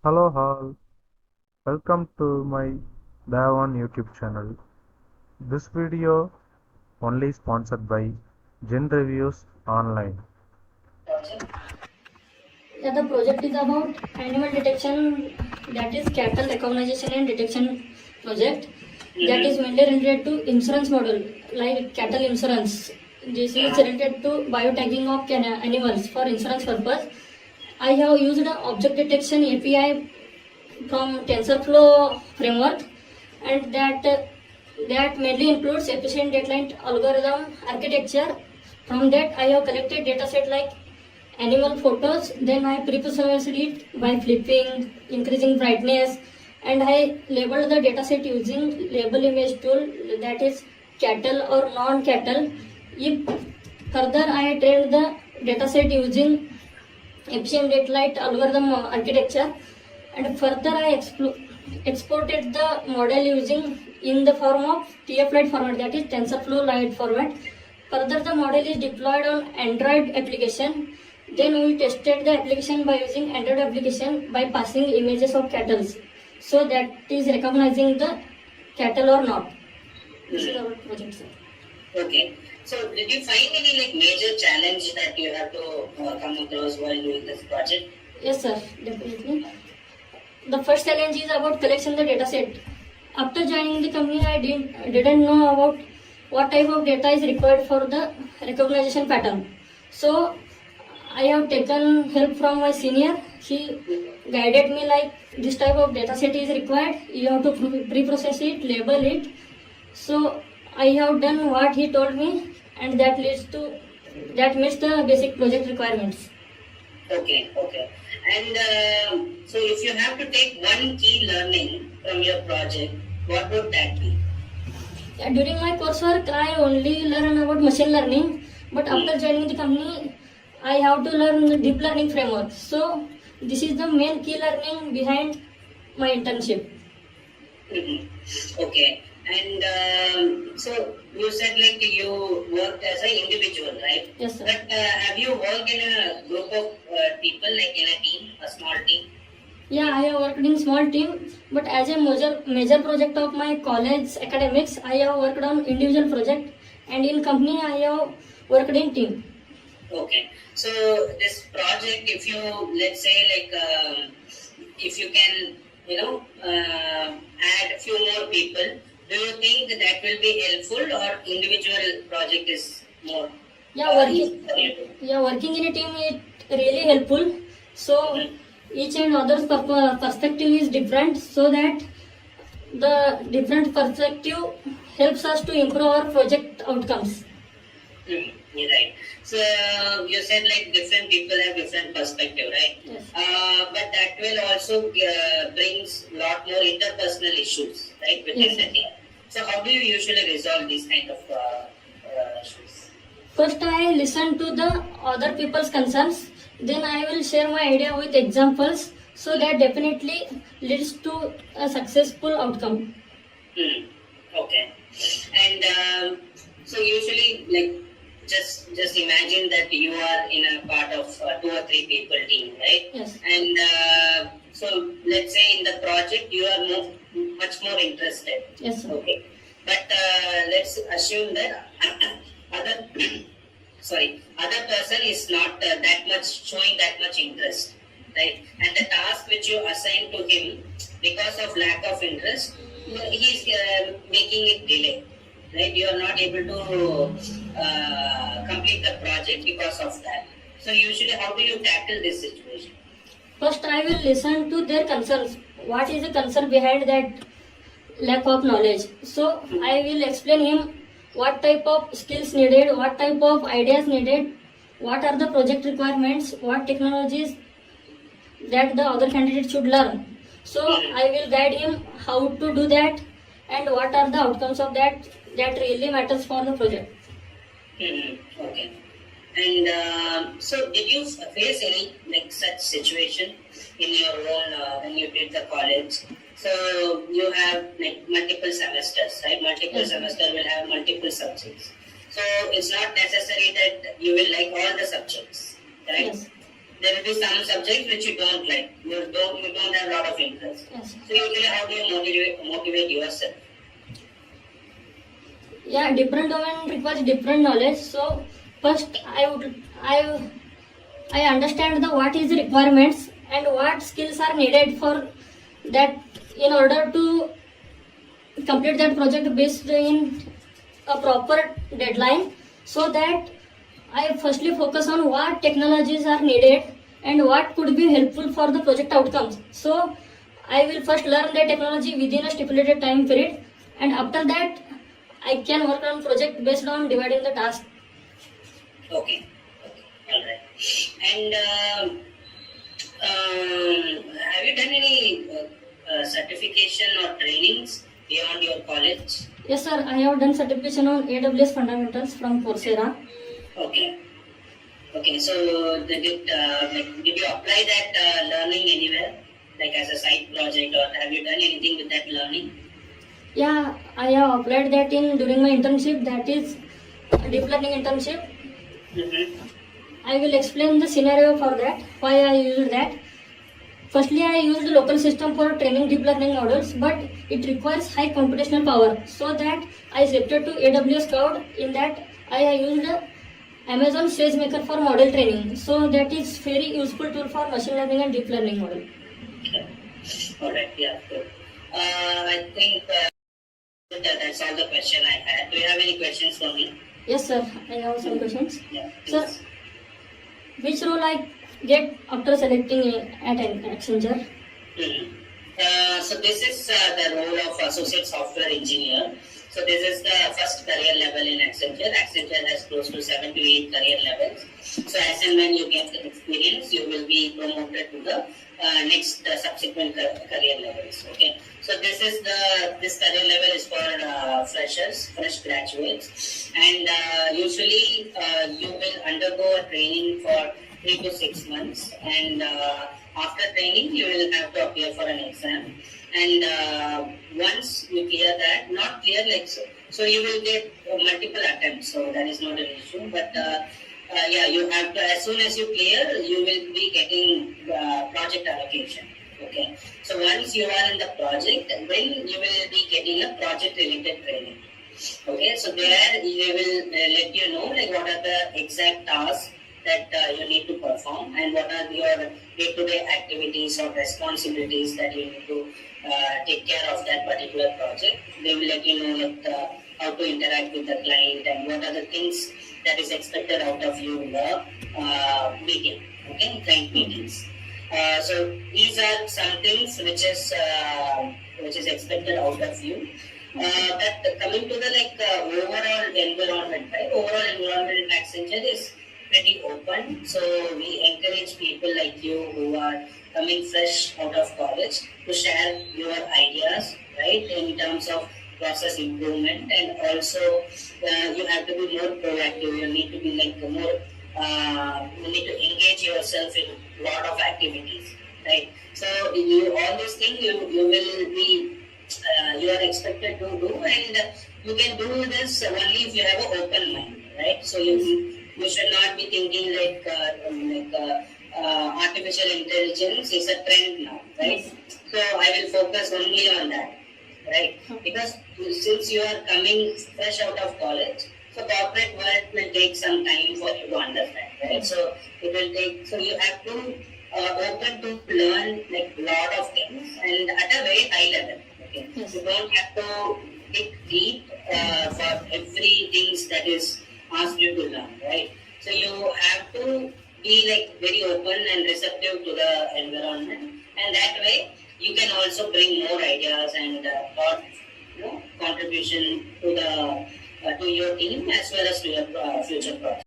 Hello all, welcome to my Dawan YouTube channel. This video only sponsored by Genreviews.online. Yeah, the project is about animal detection, that is cattle recognition and detection project. That is mainly related to insurance model, like cattle insurance. This is related to biotagging of animals for insurance purpose. I have used the object detection API from TensorFlow framework, and that mainly includes efficient data algorithm architecture. From that, I have collected dataset like animal photos, then I pre-processed it by flipping, increasing brightness, and I labeled the dataset using label image tool, that is cattle or non-cattle. If further I trained the dataset using efficient data algorithm architecture, and further I exported the model using in the form of TF-Lite format, that is TensorFlow Lite format. Further, the model is deployed on Android application. Then we tested the application by using Android application by passing images of cattle, so that is recognizing the cattle or not. This is our project, sir. Okay. So, did you find any major challenge that you have to come across while doing this project? Yes, sir, definitely. The first challenge is about collection the data set. After joining the company, I didn't know about what type of data is required for the recognition pattern. So I have taken help from my senior. He guided me like this type of data set is required. You have to pre-process it, label it. So I have done what he told me, and that meets the basic project requirements. Okay. And so, if you have to take one key learning from your project, what would that be? Yeah, during my coursework, I only learn about machine learning, but after joining the company, I have to learn the deep learning framework. So this is the main key learning behind my internship. Okay. And so you said you worked as an individual, right? Yes, sir. But have you worked in a group of people, like in a team, a small team? Yeah, I have worked in small team, but as a major project of my college academics, I have worked on individual project, and in company I have worked in team. Okay. So this project, if you let's say if you can add a few more people, do you think that will be helpful, or individual project is more? Working in a team is really helpful. So each and other's perspective is different, so that the different perspective helps us to improve our project outcomes. You're right. So you said different people have different perspective, right? Yes. But that will also brings lot more interpersonal issues, right, within the team. So how do you usually resolve these kind of issues? First, I listen to the other people's concerns. Then I will share my idea with examples, so that definitely leads to a successful outcome. Okay. And so usually, just imagine that you are in a part of 2 or 3 people team, right? Yes. And so let's say in the project you are much more interested. Yes, sir. Okay. But let's assume that other person is not showing that much interest, right? And the task which you assign to him, because of lack of interest, he's making it delay, right? You are not able to complete the project because of that. So usually, how do you tackle this situation? First, I will listen to their concerns. What is the concern behind that lack of knowledge? So I will explain him what type of skills needed, what type of ideas needed, what are the project requirements, what technologies that the other candidate should learn. So I will guide him how to do that, and what are the outcomes of that really matters for the project. Okay. And so, did you face any such situation in your own when you did the college? So you have multiple semesters, right? Multiple semester will have multiple subjects. So it's not necessary that you will like all the subjects, right? Yes. there will be some subjects which you don't like. You don't have a lot of interest. Yes. So usually, how do you motivate yourself? Yeah, different domain requires different knowledge. So first I understand the what is the requirements and what skills are needed for that in order to complete that project based in a proper deadline, so that I firstly focus on what technologies are needed and what could be helpful for the project outcomes. So I will first learn the technology within a stipulated time period, and after that I can work on project based on dividing the task. Okay. All right. And have you done any certification or trainings beyond your college? Yes, sir. I have done certification on AWS fundamentals from Coursera. Okay. Okay. So did you apply that learning anywhere, like as a side project, or have you done anything with that learning? Yeah, I have applied that in during my internship. That is a deep learning internship. Mm-hmm. I will explain the scenario for that. Why I used that. Firstly, I used the local system for training deep learning models, but it requires high computational power. So that I shifted to AWS cloud. In that, I used Amazon SageMaker for model training. So that is very useful tool for machine learning and deep learning model. Okay. All right. Yeah. Good. I think that's all the question I had. Do you have any questions for me? Yes, sir. I have some questions. Yeah. Sir, which role I get after selecting at Accenture? Mhm. So this is the role of associate software engineer. So this is the first career level in Accenture. Accenture has close to 7 to 8 career levels. So as and when you get the experience, you will be promoted to the next subsequent career levels. Okay. So this career level is for freshers, fresh graduates, and usually you will undergo a training for 3 to 6 months, and after training you will have to appear for an exam, and once you clear that, not clear like so you will get multiple attempts, so that is not an issue, but yeah, you have to, as soon as you clear, you will be getting project allocation. Okay, so once you are in the project, then you will be getting a project related training. Okay, so there they will let you know like what are the exact tasks that you need to perform, and what are your day-to-day activities or responsibilities that you need to take care of that particular project. They will let you know like, how to interact with the client and what are the things that is expected out of you in the meeting. Okay, client meetings. So these are some things which is expected out of you. But coming to the overall environment, right? Overall environment in Accenture is pretty open. So we encourage people like you who are coming fresh out of college to share your ideas, right? In terms of process improvement, and also you have to be more proactive. You need to be more. You need to engage yourself in a lot of activities, right? So all these things you will be you are expected to do, and you can do this only if you have an open mind, right? So you should not be thinking artificial intelligence is a trend now, right? So I will focus only on that, right? Because since you are coming fresh out of college, so corporate world will take some time for you to understand, right? So it will take. So you have to open to learn lot of things and at a very high level. Okay, Yes. you don't have to dig deep for every things that is asked you to learn, right? So you have to be very open and receptive to the environment, and that way you can also bring more ideas and contribution to the to your team as well as to your future project.